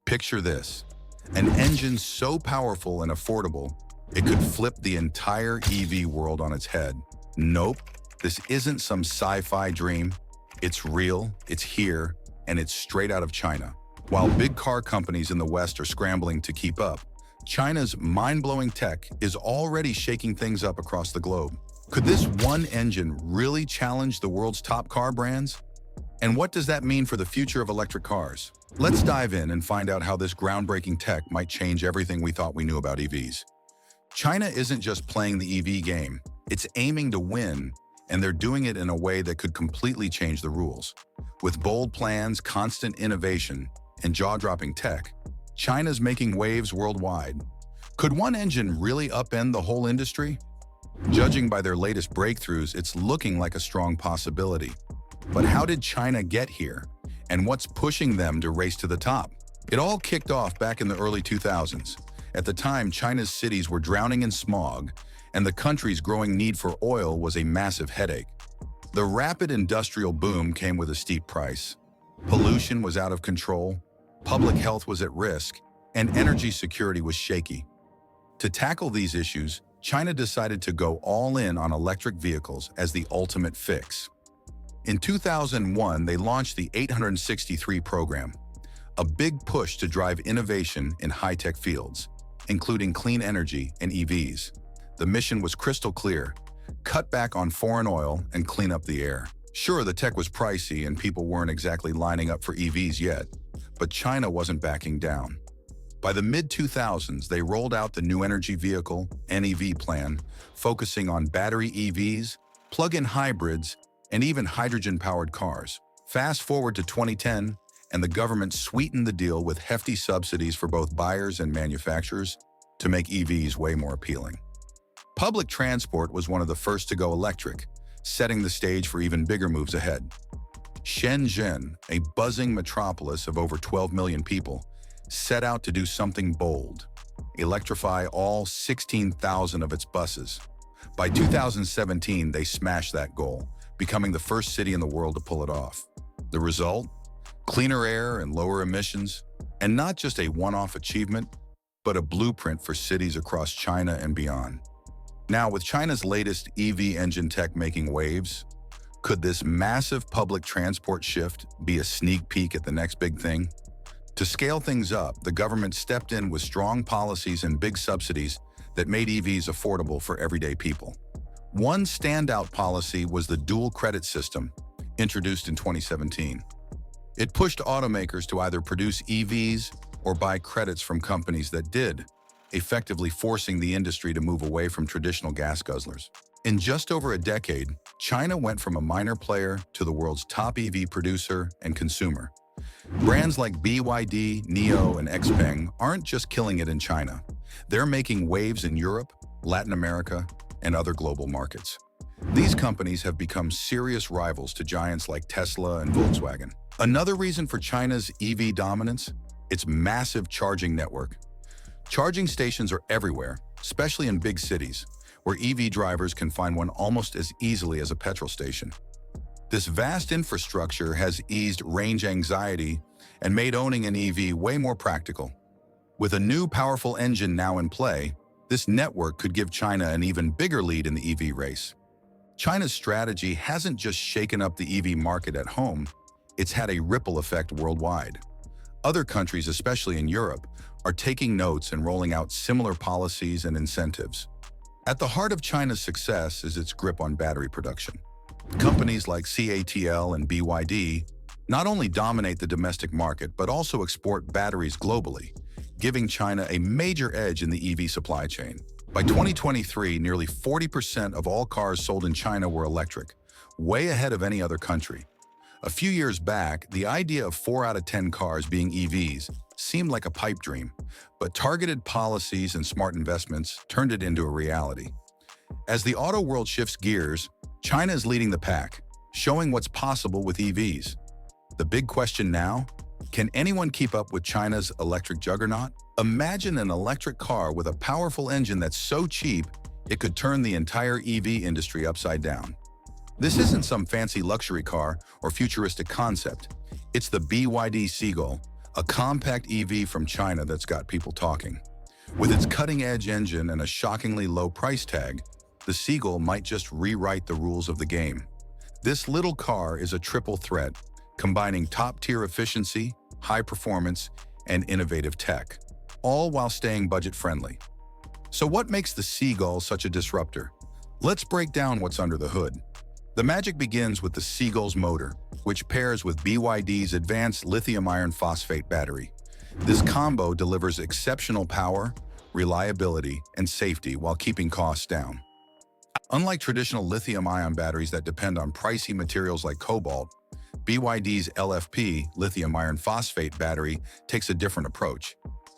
Picture this, an engine so powerful and affordable, it could flip the entire EV world on its head. Nope, this isn't some sci-fi dream. It's real, it's here, and it's straight out of China. While big car companies in the West are scrambling to keep up, China's mind-blowing tech is already shaking things up across the globe. Could this one engine really challenge the world's top car brands? And what does that mean for the future of electric cars? Let's dive in and find out how this groundbreaking tech might change everything we thought we knew about EVs. China isn't just playing the EV game, it's aiming to win, and they're doing it in a way that could completely change the rules. With bold plans, constant innovation, and jaw-dropping tech, China's making waves worldwide. Could one engine really upend the whole industry? Judging by their latest breakthroughs, it's looking like a strong possibility. But how did China get here? And what's pushing them to race to the top? It all kicked off back in the early 2000s. At the time, China's cities were drowning in smog, and the country's growing need for oil was a massive headache. The rapid industrial boom came with a steep price. Pollution was out of control, public health was at risk, and energy security was shaky. To tackle these issues, China decided to go all in on electric vehicles as the ultimate fix. In 2001, they launched the 863 program, a big push to drive innovation in high-tech fields, including clean energy and EVs. The mission was crystal clear: cut back on foreign oil and clean up the air. Sure, the tech was pricey and people weren't exactly lining up for EVs yet, but China wasn't backing down. By the mid-2000s, they rolled out the New Energy Vehicle (NEV) plan, focusing on battery EVs, plug-in hybrids, and even hydrogen-powered cars. Fast forward to 2010, and the government sweetened the deal with hefty subsidies for both buyers and manufacturers to make EVs way more appealing. Public transport was one of the first to go electric, setting the stage for even bigger moves ahead. Shenzhen, a buzzing metropolis of over 12 million people, set out to do something bold: electrify all 16,000 of its buses. By 2017, they smashed that goal, becoming the first city in the world to pull it off. The result? Cleaner air and lower emissions, and not just a one-off achievement, but a blueprint for cities across China and beyond. Now, with China's latest EV engine tech making waves, could this massive public transport shift be a sneak peek at the next big thing? To scale things up, the government stepped in with strong policies and big subsidies that made EVs affordable for everyday people. One standout policy was the dual credit system, introduced in 2017. It pushed automakers to either produce EVs or buy credits from companies that did, effectively forcing the industry to move away from traditional gas guzzlers. In just over a decade, China went from a minor player to the world's top EV producer and consumer. Brands like BYD, NIO, and XPeng aren't just killing it in China. They're making waves in Europe, Latin America, and other global markets. These companies have become serious rivals to giants like Tesla and Volkswagen. Another reason for China's EV dominance? Its massive charging network. Charging stations are everywhere, especially in big cities, where EV drivers can find one almost as easily as a petrol station. This vast infrastructure has eased range anxiety and made owning an EV way more practical. With a new powerful engine now in play, this network could give China an even bigger lead in the EV race. China's strategy hasn't just shaken up the EV market at home, it's had a ripple effect worldwide. Other countries, especially in Europe, are taking notes and rolling out similar policies and incentives. At the heart of China's success is its grip on battery production. Companies like CATL and BYD not only dominate the domestic market, but also export batteries globally, giving China a major edge in the EV supply chain. By 2023, nearly 40% of all cars sold in China were electric, way ahead of any other country. A few years back, the idea of 4 out of 10 cars being EVs seemed like a pipe dream, but targeted policies and smart investments turned it into a reality. As the auto world shifts gears, China is leading the pack, showing what's possible with EVs. The big question now: can anyone keep up with China's electric juggernaut? Imagine an electric car with a powerful engine that's so cheap, it could turn the entire EV industry upside down. This isn't some fancy luxury car or futuristic concept. It's the BYD Seagull, a compact EV from China that's got people talking. With its cutting-edge engine and a shockingly low price tag, the Seagull might just rewrite the rules of the game. This little car is a triple threat, combining top-tier efficiency, high performance, and innovative tech, all while staying budget-friendly. So what makes the Seagull such a disruptor? Let's break down what's under the hood. The magic begins with the Seagull's motor, which pairs with BYD's advanced lithium iron phosphate battery. This combo delivers exceptional power, reliability, and safety while keeping costs down. Unlike traditional lithium-ion batteries that depend on pricey materials like cobalt, BYD's LFP, lithium iron phosphate battery, takes a different approach.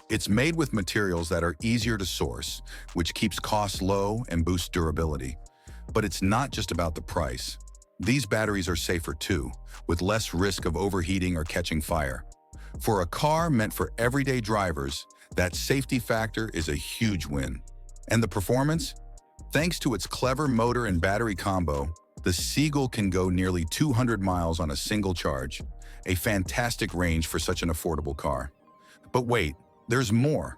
It's made with materials that are easier to source, which keeps costs low and boosts durability. But it's not just about the price. These batteries are safer too, with less risk of overheating or catching fire. For a car meant for everyday drivers, that safety factor is a huge win. And the performance? Thanks to its clever motor and battery combo, the Seagull can go nearly 200 miles on a single charge, a fantastic range for such an affordable car. But wait, there's more.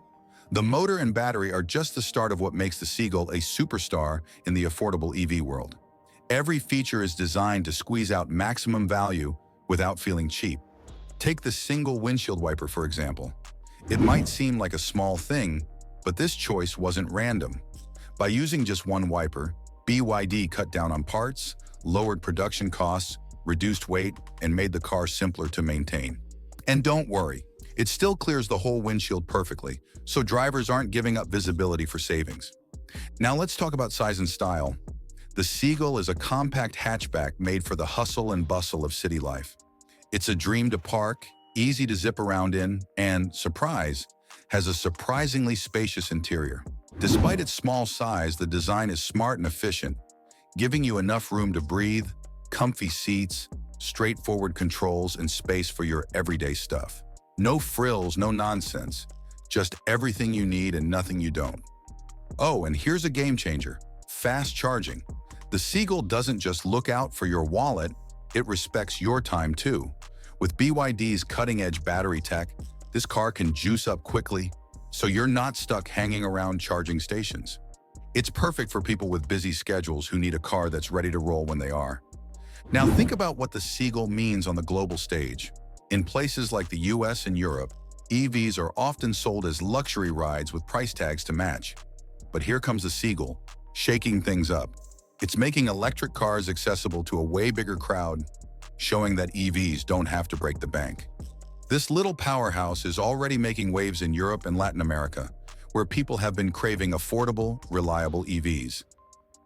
The motor and battery are just the start of what makes the Seagull a superstar in the affordable EV world. Every feature is designed to squeeze out maximum value without feeling cheap. Take the single windshield wiper, for example. It might seem like a small thing, but this choice wasn't random. By using just one wiper, BYD cut down on parts, lowered production costs, reduced weight, and made the car simpler to maintain. And don't worry, it still clears the whole windshield perfectly, so drivers aren't giving up visibility for savings. Now let's talk about size and style. The Seagull is a compact hatchback made for the hustle and bustle of city life. It's a dream to park, easy to zip around in, and, surprise, has a surprisingly spacious interior. Despite its small size, the design is smart and efficient, giving you enough room to breathe, comfy seats, straightforward controls, and space for your everyday stuff. No frills, no nonsense, just everything you need and nothing you don't. Oh, and here's a game changer: fast charging. The Seagull doesn't just look out for your wallet, it respects your time too. With BYD's cutting-edge battery tech, this car can juice up quickly, so you're not stuck hanging around charging stations. It's perfect for people with busy schedules who need a car that's ready to roll when they are. Now think about what the Seagull means on the global stage. In places like the US and Europe, EVs are often sold as luxury rides with price tags to match. But here comes the Seagull, shaking things up. It's making electric cars accessible to a way bigger crowd, showing that EVs don't have to break the bank. This little powerhouse is already making waves in Europe and Latin America, where people have been craving affordable, reliable EVs.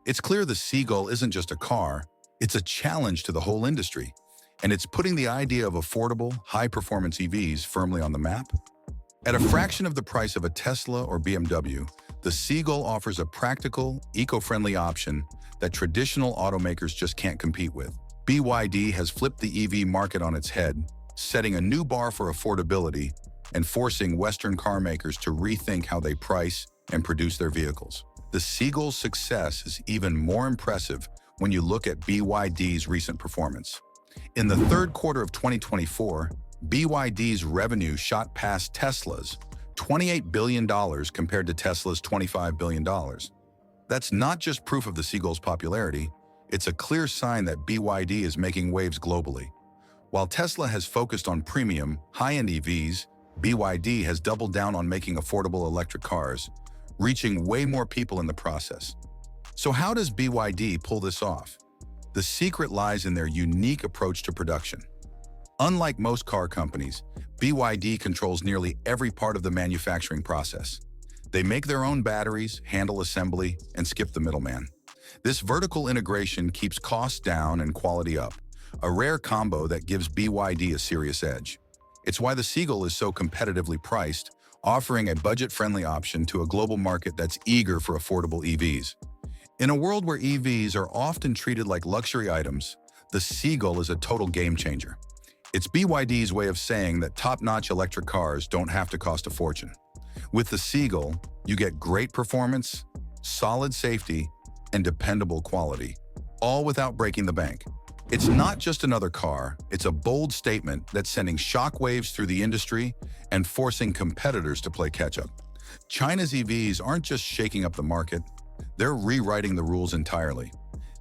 It's clear the Seagull isn't just a car, it's a challenge to the whole industry, and it's putting the idea of affordable, high-performance EVs firmly on the map. At a fraction of the price of a Tesla or BMW, the Seagull offers a practical, eco-friendly option that traditional automakers just can't compete with. BYD has flipped the EV market on its head, setting a new bar for affordability and forcing Western car makers to rethink how they price and produce their vehicles. The Seagull's success is even more impressive when you look at BYD's recent performance. In the third quarter of 2024, BYD's revenue shot past Tesla's $28 billion compared to Tesla's $25 billion. That's not just proof of the Seagull's popularity, it's a clear sign that BYD is making waves globally. While Tesla has focused on premium, high-end EVs, BYD has doubled down on making affordable electric cars, reaching way more people in the process. So how does BYD pull this off? The secret lies in their unique approach to production. Unlike most car companies, BYD controls nearly every part of the manufacturing process. They make their own batteries, handle assembly, and skip the middleman. This vertical integration keeps costs down and quality up, a rare combo that gives BYD a serious edge. It's why the Seagull is so competitively priced, offering a budget-friendly option to a global market that's eager for affordable EVs. In a world where EVs are often treated like luxury items, the Seagull is a total game changer. It's BYD's way of saying that top-notch electric cars don't have to cost a fortune. With the Seagull, you get great performance, solid safety, and dependable quality, all without breaking the bank. It's not just another car, it's a bold statement that's sending shockwaves through the industry and forcing competitors to play catch-up. China's EVs aren't just shaking up the market, they're rewriting the rules entirely.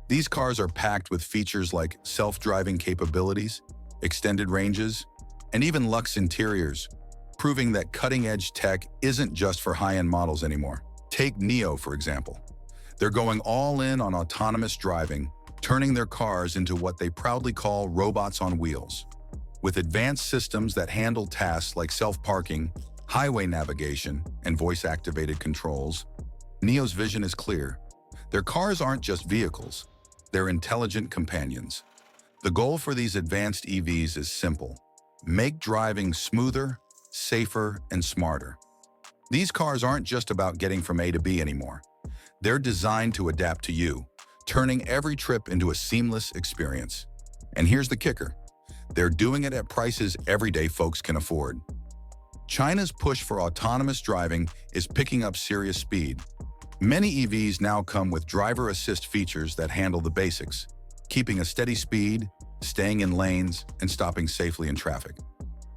These cars are packed with features like self-driving capabilities, extended ranges, and even luxe interiors, proving that cutting-edge tech isn't just for high-end models anymore. Take NIO, for example. They're going all in on autonomous driving, turning their cars into what they proudly call robots on wheels. With advanced systems that handle tasks like self-parking, highway navigation, and voice-activated controls, NIO's vision is clear. Their cars aren't just vehicles, they're intelligent companions. The goal for these advanced EVs is simple: make driving smoother, safer, and smarter. These cars aren't just about getting from A to B anymore. They're designed to adapt to you, turning every trip into a seamless experience. And here's the kicker: they're doing it at prices everyday folks can afford. China's push for autonomous driving is picking up serious speed. Many EVs now come with driver assist features that handle the basics, keeping a steady speed, staying in lanes, and stopping safely in traffic.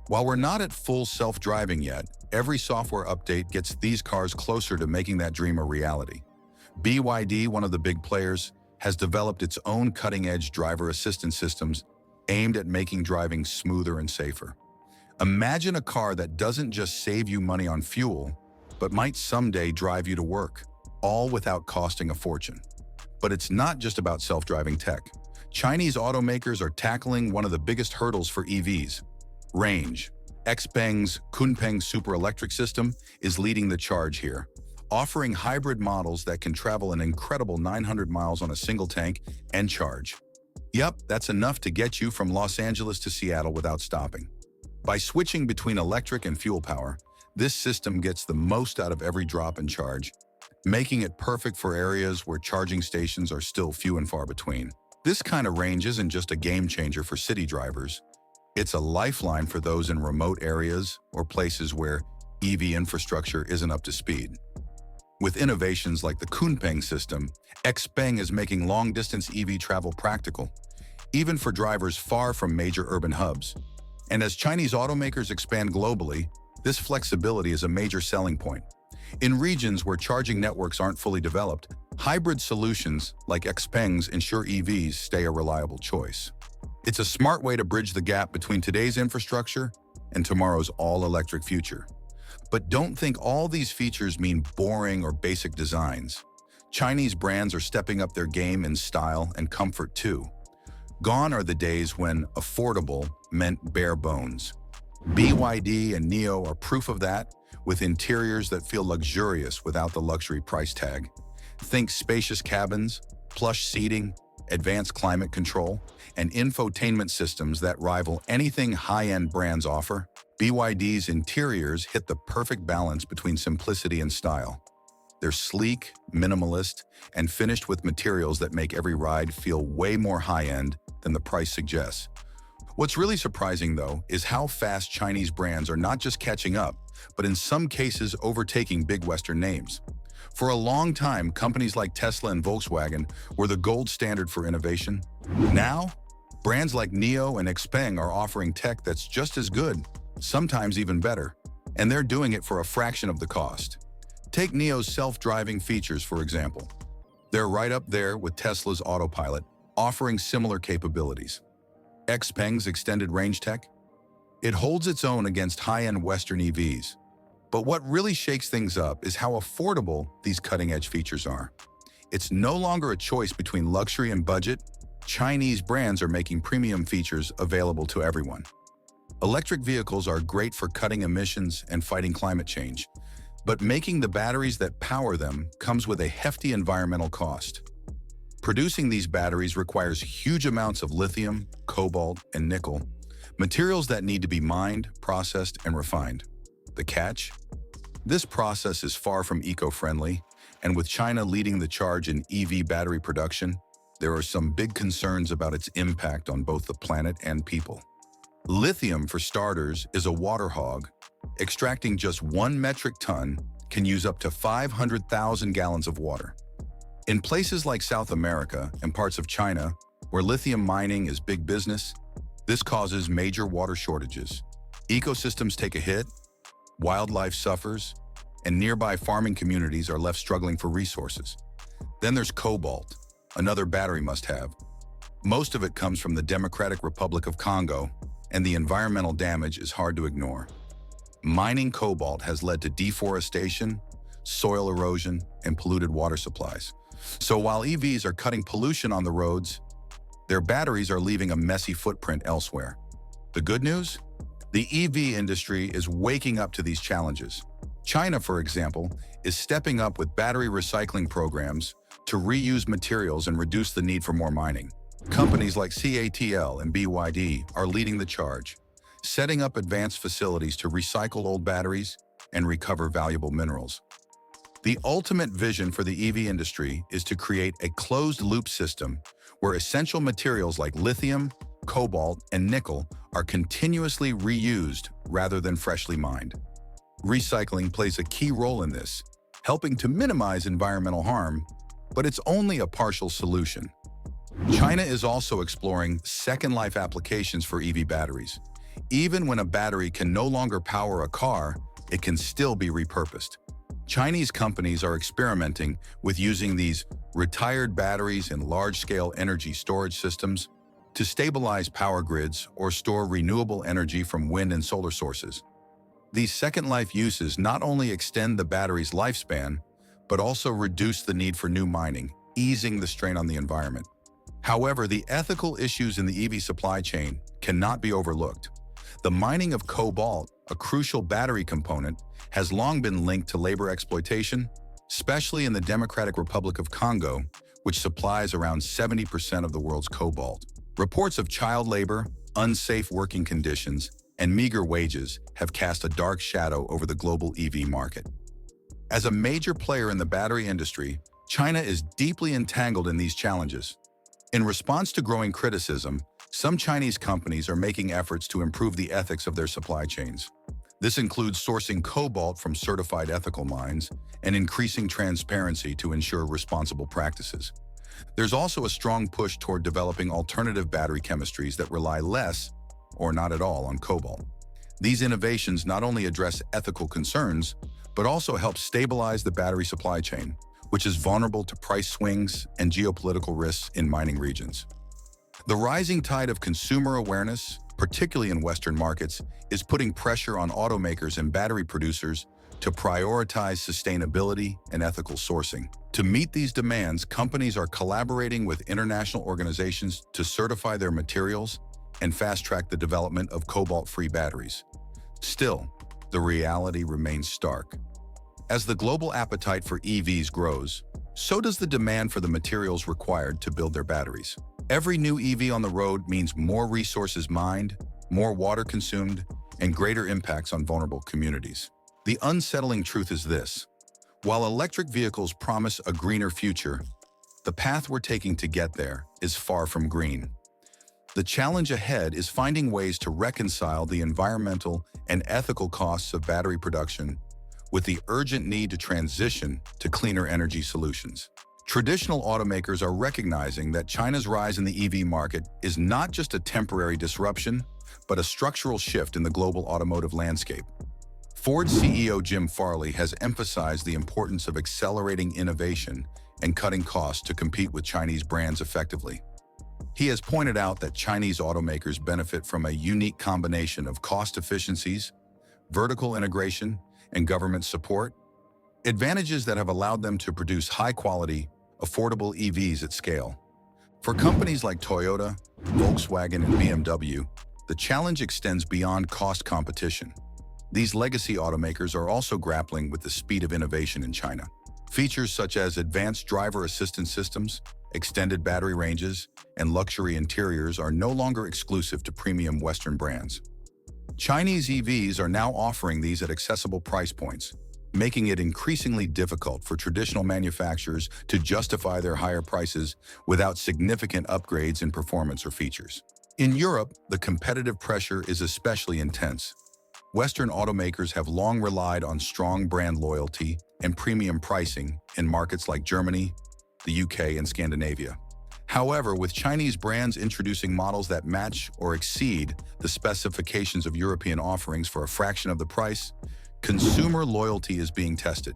While we're not at full self-driving yet, every software update gets these cars closer to making that dream a reality. BYD, one of the big players, has developed its own cutting-edge driver assistance systems aimed at making driving smoother and safer. Imagine a car that doesn't just save you money on fuel, but might someday drive you to work, all without costing a fortune. But it's not just about self-driving tech. Chinese automakers are tackling one of the biggest hurdles for EVs: range. XPeng's Kunpeng super electric system is leading the charge here, offering hybrid models that can travel an incredible 900 miles on a single tank and charge. Yep, that's enough to get you from Los Angeles to Seattle without stopping. By switching between electric and fuel power, this system gets the most out of every drop and charge, making it perfect for areas where charging stations are still few and far between. This kind of range isn't just a game changer for city drivers. It's a lifeline for those in remote areas or places where EV infrastructure isn't up to speed. With innovations like the Kunpeng system, XPeng is making long-distance EV travel practical, even for drivers far from major urban hubs. And as Chinese automakers expand globally, this flexibility is a major selling point. In regions where charging networks aren't fully developed, hybrid solutions like XPeng's ensure EVs stay a reliable choice. It's a smart way to bridge the gap between today's infrastructure and tomorrow's all-electric future. But don't think all these features mean boring or basic designs. Chinese brands are stepping up their game in style and comfort too. Gone are the days when affordable meant bare bones. BYD and NIO are proof of that, with interiors that feel luxurious without the luxury price tag. Think spacious cabins, plush seating, advanced climate control, and infotainment systems that rival anything high-end brands offer. BYD's interiors hit the perfect balance between simplicity and style. They're sleek, minimalist, and finished with materials that make every ride feel way more high-end than the price suggests. What's really surprising, though, is how fast Chinese brands are not just catching up, but in some cases overtaking big Western names. For a long time, companies like Tesla and Volkswagen were the gold standard for innovation. Now, brands like NIO and XPeng are offering tech that's just as good, sometimes even better, and they're doing it for a fraction of the cost. Take NIO's self-driving features, for example. They're right up there with Tesla's autopilot, offering similar capabilities. XPeng's extended range tech? It holds its own against high-end Western EVs. But what really shakes things up is how affordable these cutting-edge features are. It's no longer a choice between luxury and budget. Chinese brands are making premium features available to everyone. Electric vehicles are great for cutting emissions and fighting climate change, but making the batteries that power them comes with a hefty environmental cost. Producing these batteries requires huge amounts of lithium, cobalt, and nickel, materials that need to be mined, processed, and refined. The catch? This process is far from eco-friendly, and with China leading the charge in EV battery production, there are some big concerns about its impact on both the planet and people. Lithium, for starters, is a water hog. Extracting just 1 metric ton can use up to 500,000 gallons of water. In places like South America and parts of China, Where lithium mining is big business, this causes major water shortages. Ecosystems take a hit, wildlife suffers, and nearby farming communities are left struggling for resources. Then there's cobalt, another battery must-have. Most of it comes from the Democratic Republic of Congo, and the environmental damage is hard to ignore. Mining cobalt has led to deforestation, soil erosion, and polluted water supplies. So while EVs are cutting pollution on the roads, their batteries are leaving a messy footprint elsewhere. The good news? The EV industry is waking up to these challenges. China, for example, is stepping up with battery recycling programs to reuse materials and reduce the need for more mining. Companies like CATL and BYD are leading the charge, setting up advanced facilities to recycle old batteries and recover valuable minerals. The ultimate vision for the EV industry is to create a closed-loop system where essential materials like lithium, cobalt, and nickel are continuously reused rather than freshly mined. Recycling plays a key role in this, helping to minimize environmental harm, but it's only a partial solution. China is also exploring second-life applications for EV batteries. Even when a battery can no longer power a car, it can still be repurposed. Chinese companies are experimenting with using these retired batteries in large-scale energy storage systems to stabilize power grids or store renewable energy from wind and solar sources. These second-life uses not only extend the battery's lifespan, but also reduce the need for new mining, easing the strain on the environment. However, the ethical issues in the EV supply chain cannot be overlooked. The mining of cobalt, a crucial battery component, has long been linked to labor exploitation, especially in the Democratic Republic of Congo, which supplies around 70% of the world's cobalt. Reports of child labor, unsafe working conditions, and meager wages have cast a dark shadow over the global EV market. As a major player in the battery industry, China is deeply entangled in these challenges. In response to growing criticism, some Chinese companies are making efforts to improve the ethics of their supply chains. This includes sourcing cobalt from certified ethical mines and increasing transparency to ensure responsible practices. There's also a strong push toward developing alternative battery chemistries that rely less or not at all on cobalt. These innovations not only address ethical concerns, but also help stabilize the battery supply chain, which is vulnerable to price swings and geopolitical risks in mining regions. The rising tide of consumer awareness, particularly in Western markets, is putting pressure on automakers and battery producers to prioritize sustainability and ethical sourcing. To meet these demands, companies are collaborating with international organizations to certify their materials and fast-track the development of cobalt-free batteries. Still, the reality remains stark. As the global appetite for EVs grows, so does the demand for the materials required to build their batteries. Every new EV on the road means more resources mined, more water consumed, and greater impacts on vulnerable communities. The unsettling truth is this: while electric vehicles promise a greener future, the path we're taking to get there is far from green. The challenge ahead is finding ways to reconcile the environmental and ethical costs of battery production with the urgent need to transition to cleaner energy solutions. Traditional automakers are recognizing that China's rise in the EV market is not just a temporary disruption, but a structural shift in the global automotive landscape. Ford CEO Jim Farley has emphasized the importance of accelerating innovation and cutting costs to compete with Chinese brands effectively. He has pointed out that Chinese automakers benefit from a unique combination of cost efficiencies, vertical integration, and government support, advantages that have allowed them to produce high-quality, affordable EVs at scale. For companies like Toyota, Volkswagen, and BMW, the challenge extends beyond cost competition. These legacy automakers are also grappling with the speed of innovation in China. Features such as advanced driver assistance systems, extended battery ranges, and luxury interiors are no longer exclusive to premium Western brands. Chinese EVs are now offering these at accessible price points, making it increasingly difficult for traditional manufacturers to justify their higher prices without significant upgrades in performance or features. In Europe, the competitive pressure is especially intense. Western automakers have long relied on strong brand loyalty and premium pricing in markets like Germany, the UK, and Scandinavia. However, with Chinese brands introducing models that match or exceed the specifications of European offerings for a fraction of the price, consumer loyalty is being tested.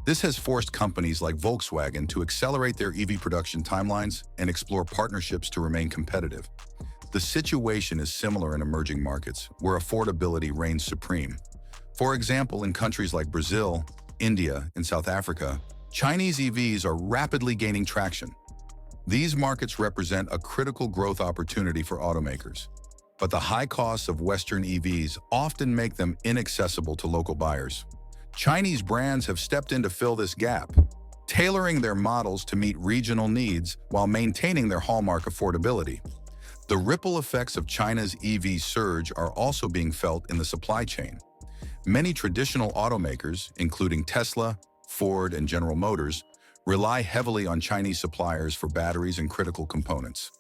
This has forced companies like Volkswagen to accelerate their EV production timelines and explore partnerships to remain competitive. The situation is similar in emerging markets, where affordability reigns supreme. For example, in countries like Brazil, India, and South Africa, Chinese EVs are rapidly gaining traction. These markets represent a critical growth opportunity for automakers, but the high costs of Western EVs often make them inaccessible to local buyers. Chinese brands have stepped in to fill this gap, tailoring their models to meet regional needs while maintaining their hallmark affordability. The ripple effects of China's EV surge are also being felt in the supply chain. Many traditional automakers, including Tesla, Ford, and General Motors, rely heavily on Chinese suppliers for batteries and critical components.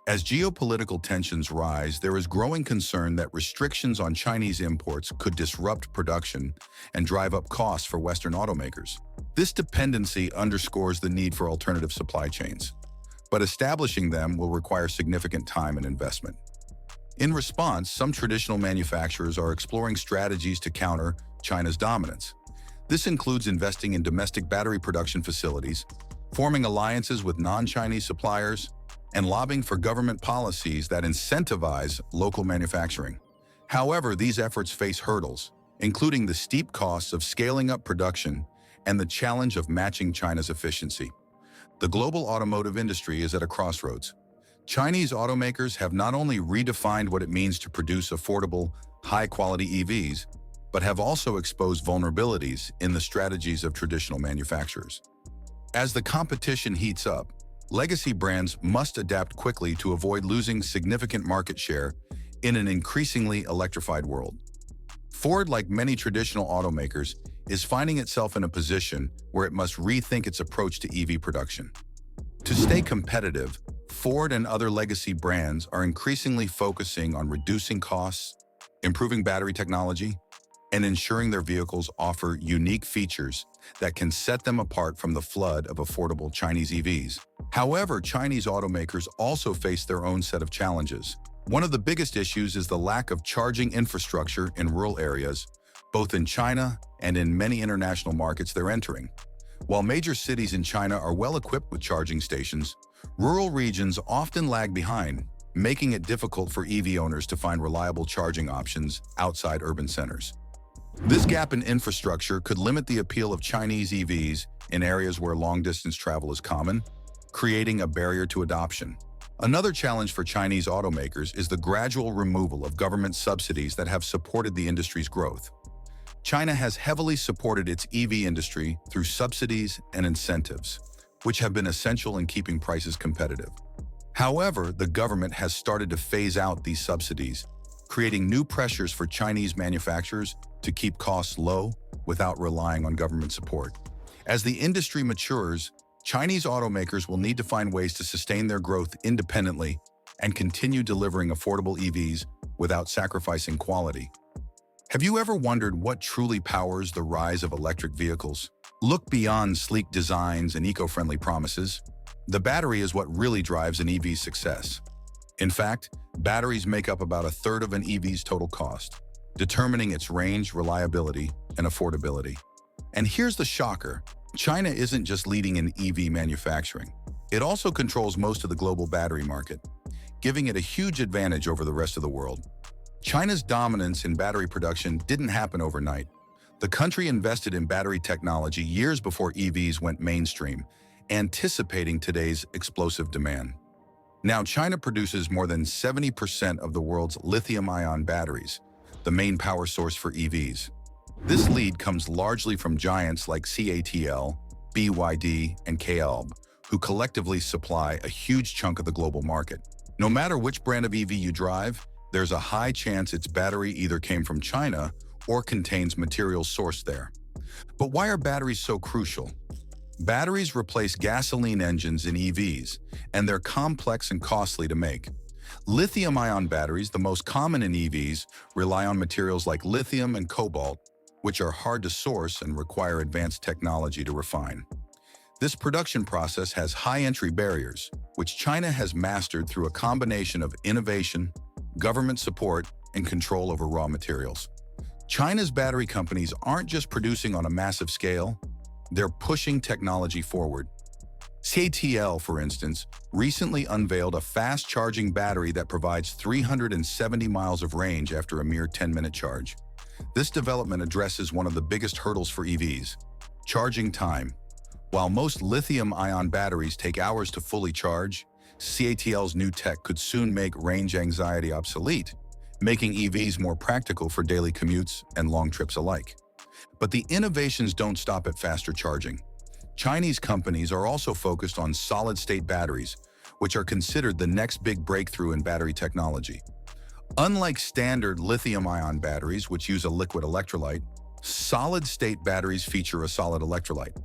As geopolitical tensions rise, there is growing concern that restrictions on Chinese imports could disrupt production and drive up costs for Western automakers. This dependency underscores the need for alternative supply chains, but establishing them will require significant time and investment. In response, some traditional manufacturers are exploring strategies to counter China's dominance. This includes investing in domestic battery production facilities, forming alliances with non-Chinese suppliers, and lobbying for government policies that incentivize local manufacturing. However, these efforts face hurdles, including the steep costs of scaling up production and the challenge of matching China's efficiency. The global automotive industry is at a crossroads. Chinese automakers have not only redefined what it means to produce affordable, high-quality EVs, but have also exposed vulnerabilities in the strategies of traditional manufacturers. As the competition heats up, legacy brands must adapt quickly to avoid losing significant market share in an increasingly electrified world. Ford, like many traditional automakers, is finding itself in a position where it must rethink its approach to EV production. To stay competitive, Ford and other legacy brands are increasingly focusing on reducing costs, improving battery technology, and ensuring their vehicles offer unique features that can set them apart from the flood of affordable Chinese EVs. However, Chinese automakers also face their own set of challenges. One of the biggest issues is the lack of charging infrastructure in rural areas, both in China and in many international markets they're entering. While major cities in China are well equipped with charging stations, rural regions often lag behind, making it difficult for EV owners to find reliable charging options outside urban centers. This gap in infrastructure could limit the appeal of Chinese EVs in areas where long-distance travel is common, creating a barrier to adoption. Another challenge for Chinese automakers is the gradual removal of government subsidies that have supported the industry's growth. China has heavily supported its EV industry through subsidies and incentives, which have been essential in keeping prices competitive. However, the government has started to phase out these subsidies, creating new pressures for Chinese manufacturers to keep costs low without relying on government support. As the industry matures, Chinese automakers will need to find ways to sustain their growth independently and continue delivering affordable EVs without sacrificing quality. Have you ever wondered what truly powers the rise of electric vehicles? Look beyond sleek designs and eco-friendly promises. The battery is what really drives an EV's success. In fact, batteries make up about a third of an EV's total cost, determining its range, reliability, and affordability. And here's the shocker. China isn't just leading in EV manufacturing. It also controls most of the global battery market, giving it a huge advantage over the rest of the world. China's dominance in battery production didn't happen overnight. The country invested in battery technology years before EVs went mainstream, anticipating today's explosive demand. Now, China produces more than 70% of the world's lithium-ion batteries, the main power source for EVs. This lead comes largely from giants like CATL, BYD, and KLB, who collectively supply a huge chunk of the global market. No matter which brand of EV you drive, there's a high chance its battery either came from China or contains materials sourced there. But why are batteries so crucial? Batteries replace gasoline engines in EVs, and they're complex and costly to make. Lithium-ion batteries, the most common in EVs, rely on materials like lithium and cobalt, which are hard to source and require advanced technology to refine. This production process has high entry barriers, which China has mastered through a combination of innovation, government support, and control over raw materials. China's battery companies aren't just producing on a massive scale, they're pushing technology forward. CATL, for instance, recently unveiled a fast-charging battery that provides 370 miles of range after a mere 10-minute charge. This development addresses one of the biggest hurdles for EVs: charging time. While most lithium-ion batteries take hours to fully charge, CATL's new tech could soon make range anxiety obsolete, making EVs more practical for daily commutes and long trips alike. But the innovations don't stop at faster charging. Chinese companies are also focused on solid-state batteries, which are considered the next big breakthrough in battery technology. Unlike standard lithium-ion batteries, which use a liquid electrolyte, solid-state batteries feature a solid electrolyte,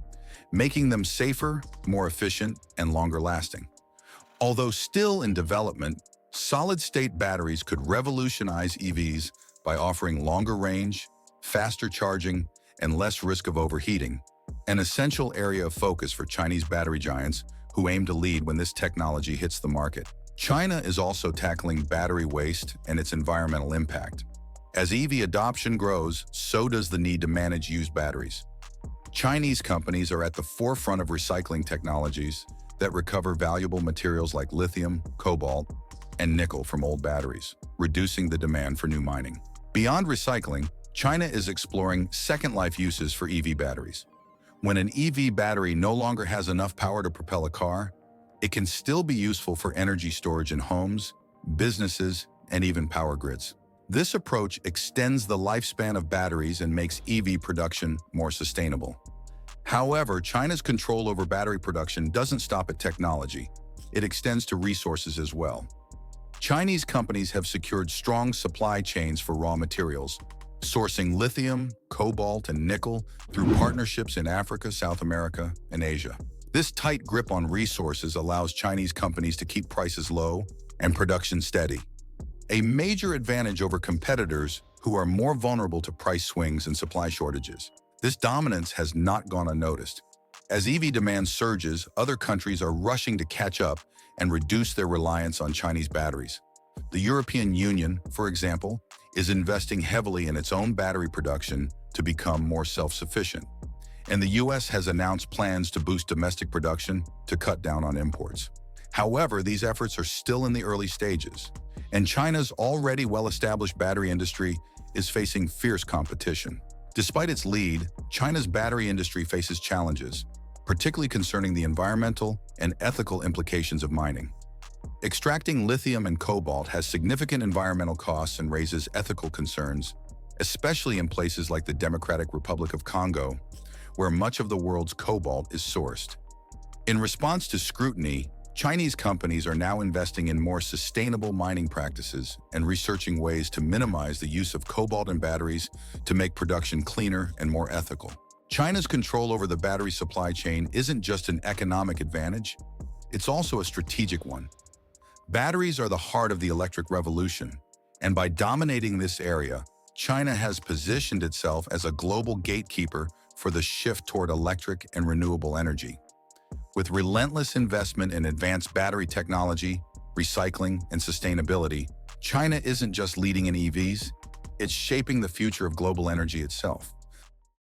making them safer, more efficient, and longer-lasting. Although still in development, solid-state batteries could revolutionize EVs by offering longer range, faster charging, and less risk of overheating, an essential area of focus for Chinese battery giants who aim to lead when this technology hits the market. China is also tackling battery waste and its environmental impact. As EV adoption grows, so does the need to manage used batteries. Chinese companies are at the forefront of recycling technologies that recover valuable materials like lithium, cobalt, and nickel from old batteries, reducing the demand for new mining. Beyond recycling, China is exploring second life uses for EV batteries. When an EV battery no longer has enough power to propel a car, it can still be useful for energy storage in homes, businesses, and even power grids. This approach extends the lifespan of batteries and makes EV production more sustainable. However, China's control over battery production doesn't stop at technology. It extends to resources as well. Chinese companies have secured strong supply chains for raw materials, sourcing lithium, cobalt, and nickel through partnerships in Africa, South America, and Asia. This tight grip on resources allows Chinese companies to keep prices low and production steady, a major advantage over competitors who are more vulnerable to price swings and supply shortages. This dominance has not gone unnoticed. As EV demand surges, other countries are rushing to catch up and reduce their reliance on Chinese batteries. The European Union, for example, is investing heavily in its own battery production to become more self-sufficient. And the US has announced plans to boost domestic production to cut down on imports. However, these efforts are still in the early stages, and China's already well-established battery industry is facing fierce competition. Despite its lead, China's battery industry faces challenges, particularly concerning the environmental and ethical implications of mining. Extracting lithium and cobalt has significant environmental costs and raises ethical concerns, especially in places like the Democratic Republic of Congo, where much of the world's cobalt is sourced. In response to scrutiny, Chinese companies are now investing in more sustainable mining practices and researching ways to minimize the use of cobalt in batteries to make production cleaner and more ethical. China's control over the battery supply chain isn't just an economic advantage, it's also a strategic one. Batteries are the heart of the electric revolution, and by dominating this area, China has positioned itself as a global gatekeeper for the shift toward electric and renewable energy. With relentless investment in advanced battery technology, recycling, and sustainability, China isn't just leading in EVs, it's shaping the future of global energy itself.